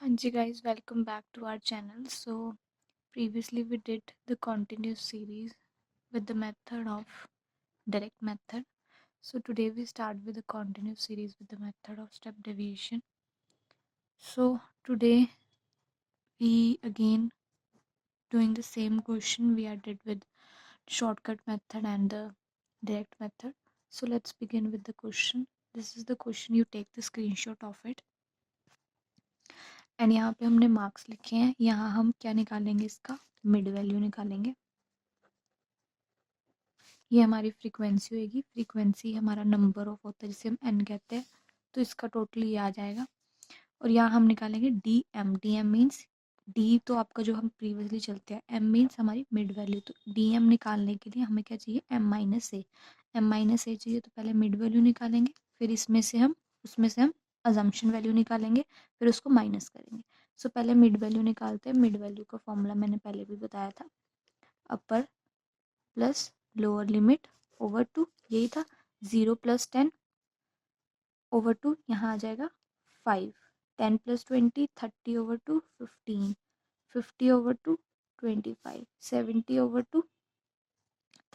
Hi guys, welcome back to our channel. So previously we did the continuous series with the method of direct method. So today we start with the continuous series with the method of step deviation. So today we again doing the same question we are did with shortcut method and the direct method. So let's begin with the question. This is the question, you take the screenshot of it and यहाँ पे हमने marks लिखे हैं. यहाँ हम क्या निकालेंगे, इसका मिड वैल्यू निकालेंगे. ये हमारी फ्रीक्वेंसी होगी. फ्रीक्वेंसी हमारा नंबर ऑफ होता है जिसे हम एन कहते हैं, तो इसका टोटल ये आ जाएगा. और यहाँ हम निकालेंगे D M. D M means D तो आपका जो हम प्रीवियसली चलते हैं, एम मीन्स हमारी मिड वैल्यू. तो डी एम निकालने के लिए हमें क्या चाहिए, M minus A. M minus A चाहिए, तो पहले मिड वैल्यू निकालेंगे, फिर उसमें से हम अजम्पशन वैल्यू निकालेंगे, फिर उसको माइनस करेंगे. सो पहले मिड वैल्यू निकालते हैं. मिड वैल्यू का फॉर्मूला मैंने पहले भी बताया था, upper plus lower limit over two, यही था. 0 + 10 ओवर टू, यहाँ आ जाएगा 5. 10 + 20 30 over two 15. 50 over two 25. 70 over two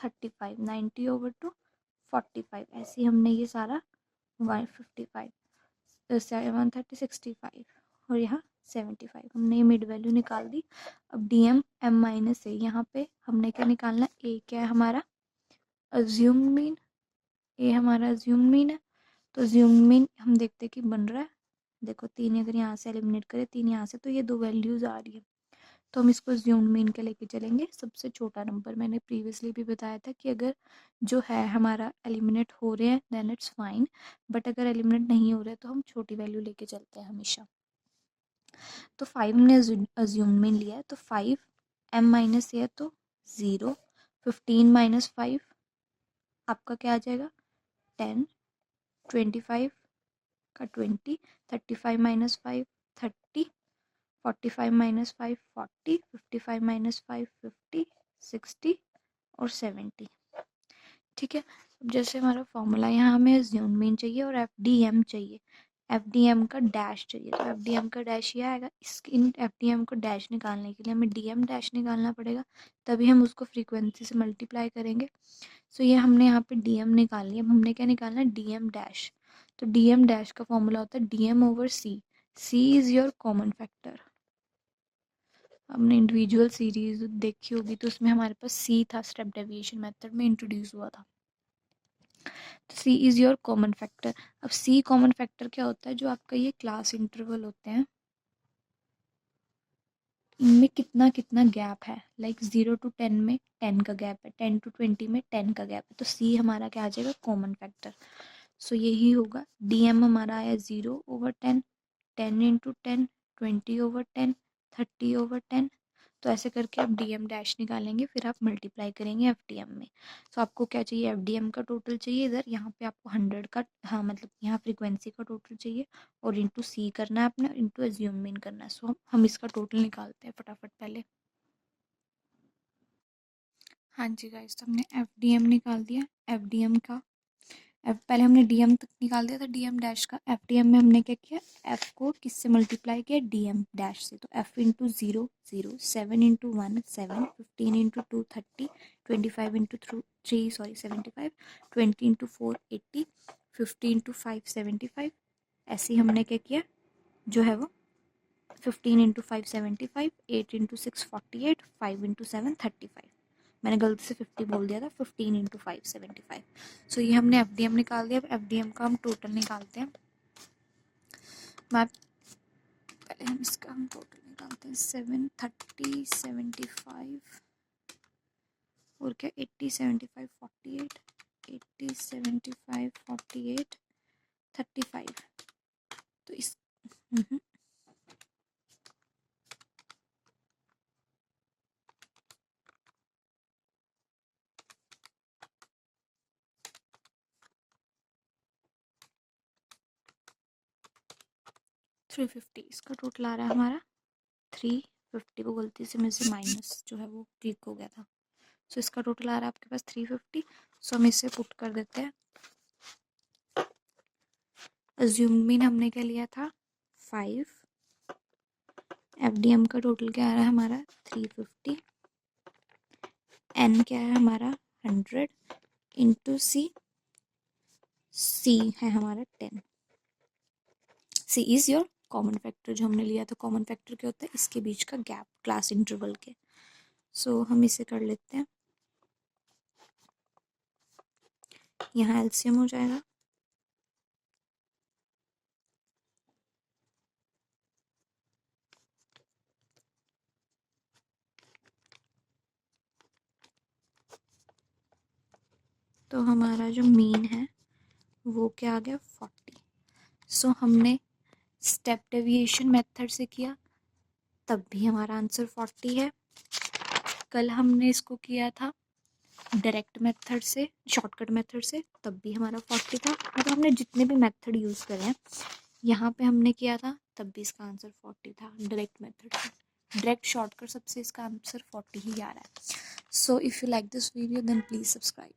35. 90 over two 45. ऐसे हमने ये सारा 155 130 65 और यहाँ 75 हमने ये मिड वैल्यू निकाल दी. अब डी एम एम माइनस ए, यहाँ पे हमने क्या निकालना, ए क्या है हमारा, अज्यूम मीन. ए हमारा अज्यूम मीन है, तो अज्यूम मीन हम देखते कि बन रहा है. देखो 3 अगर यहाँ से एलिमिनेट करें, 3 यहाँ से, तो ये 2 वैल्यूज आ रही है, तो हम इसको अज्यूम मीन के लेके चलेंगे. सबसे छोटा नंबर, मैंने प्रीवियसली भी बताया था कि अगर जो है हमारा एलिमिनेट हो रहे हैं देन इट्स फाइन, बट अगर एलिमिनेट नहीं हो रहे तो हम छोटी वैल्यू लेके चलते हैं हमेशा. तो 5 हमने अज्यूम मीन लिया है, तो 5 एम माइनस है तो 0. 15 - 5 आपका क्या आ जाएगा, 10. 25 का 20. 35 - 5 30. 45 - 5 40. 55 - 5 50. 60 और 70. ठीक है. अब जैसे हमारा फॉर्मूला, यहाँ हमें अज्यूम मीन चाहिए और एफ डी एम चाहिए. एफ डी एम का डैश चाहिए, तो एफ डी एम का डैश ये आएगा. इन एफ डी एम को डैश निकालने के लिए हमें डी एम डैश निकालना पड़ेगा, तभी हम उसको फ्रीक्वेंसी से मल्टीप्लाई करेंगे. सो ये हमने यहाँ पे डी एम निकाल लिया. अब हमने क्या निकालना है, डी एम डैश. तो डी एम डैश का फॉर्मूला होता है D M over C. C is your common factor. हमने इंडिविजुअल सीरीज देखी होगी, तो उसमें हमारे पास सी था, स्टेप डेविएशन मेथड में इंट्रोड्यूस हुआ था. तो C is your common factor. अब सी कॉमन फैक्टर क्या होता है, जो आपका ये क्लास इंटरवल होते हैं, इनमें कितना कितना गैप है. लाइक 0 to 10 में 10 का गैप है, 10 to 20 में 10 का गैप है, तो सी हमारा क्या आ जाएगा, कॉमन फैक्टर. सो यही होगा. डी एम हमारा आया 0/10, 10 × 10, 20/10, 30/10. तो ऐसे करके आप डी एम डैश निकालेंगे, फिर आप मल्टीप्लाई करेंगे एफ डी एम में. तो आपको क्या चाहिए, एफ डी एम का टोटल चाहिए. इधर यहाँ पे आपको 100 का, हाँ मतलब यहाँ फ्रीक्वेंसी का टोटल चाहिए, और इंटू सी करना है अपना, इंटू एज्यूम मीन करना है. सो हम इसका टोटल निकालते हैं फटाफट पहले. हाँ जी गाइस, तो हमने एफ डी एम निकाल दिया. एफ डी एम का पहले हमने डी एम तक निकाल दिया था, डी एम डैश का. एफ डी एम में हमने क्या किया, एफ को किससे मल्टीप्लाई किया, डी एम डैश से. तो एफ इंटू 0 0, 7 × 1 7, 15 × 2 30, 25 × 3 75, 20 × 4 80, 50 × 5 75. ऐसे ही हमने क्या किया, जो है वो 15 × 5 75, 8 × 6 48, 5 × 7 35. मैंने गलती से 50 बोल दिया था. 15 × 5 75. सो ये हमने एफ डी एम निकाल दिया. अब एफ डी एम का हम टोटल निकालते हैं. पहले हम टोटल निकालते हैं. 7 30 75 और क्या 80 75 48, 80 75 48 35. तो इस 350 इसका टोटल आ रहा है हमारा. 350 को गलती से मेरे से माइनस जो है वो क्लिक हो गया था. सो इसका टोटल आ रहा है आपके पास 350. सो हम इसे पुट कर देते हैं. अज्यूम मीन हमने क्या लिया था, 5. FDM का टोटल क्या आ रहा है हमारा 350, N क्या है हमारा 100 इंटू C है हमारा 10। C is your common factor, जो हमने लिया था कॉमन फैक्टर क्या होता है, इसके बीच का गैप क्लास इंटरवल के। सो हम इसे कर लेते हैं, यहाँ एलसीएम हो जाएगा, तो हमारा जो मीन है वो क्या आ गया 40। सो हमने स्टेप डेविएशन मेथड से किया तब भी हमारा आंसर 40 है। कल हमने इसको किया था डायरेक्ट मेथड से, शॉर्टकट मेथड से, तब भी हमारा 40 था। मतलब हमने जितने भी मेथड यूज़ करे हैं, यहाँ पे हमने किया था तब भी इसका आंसर 40 था डायरेक्ट मेथड से। डायरेक्ट शॉर्टकट सबसे इसका आंसर 40 ही आ रहा है। So if you like this video then please subscribe.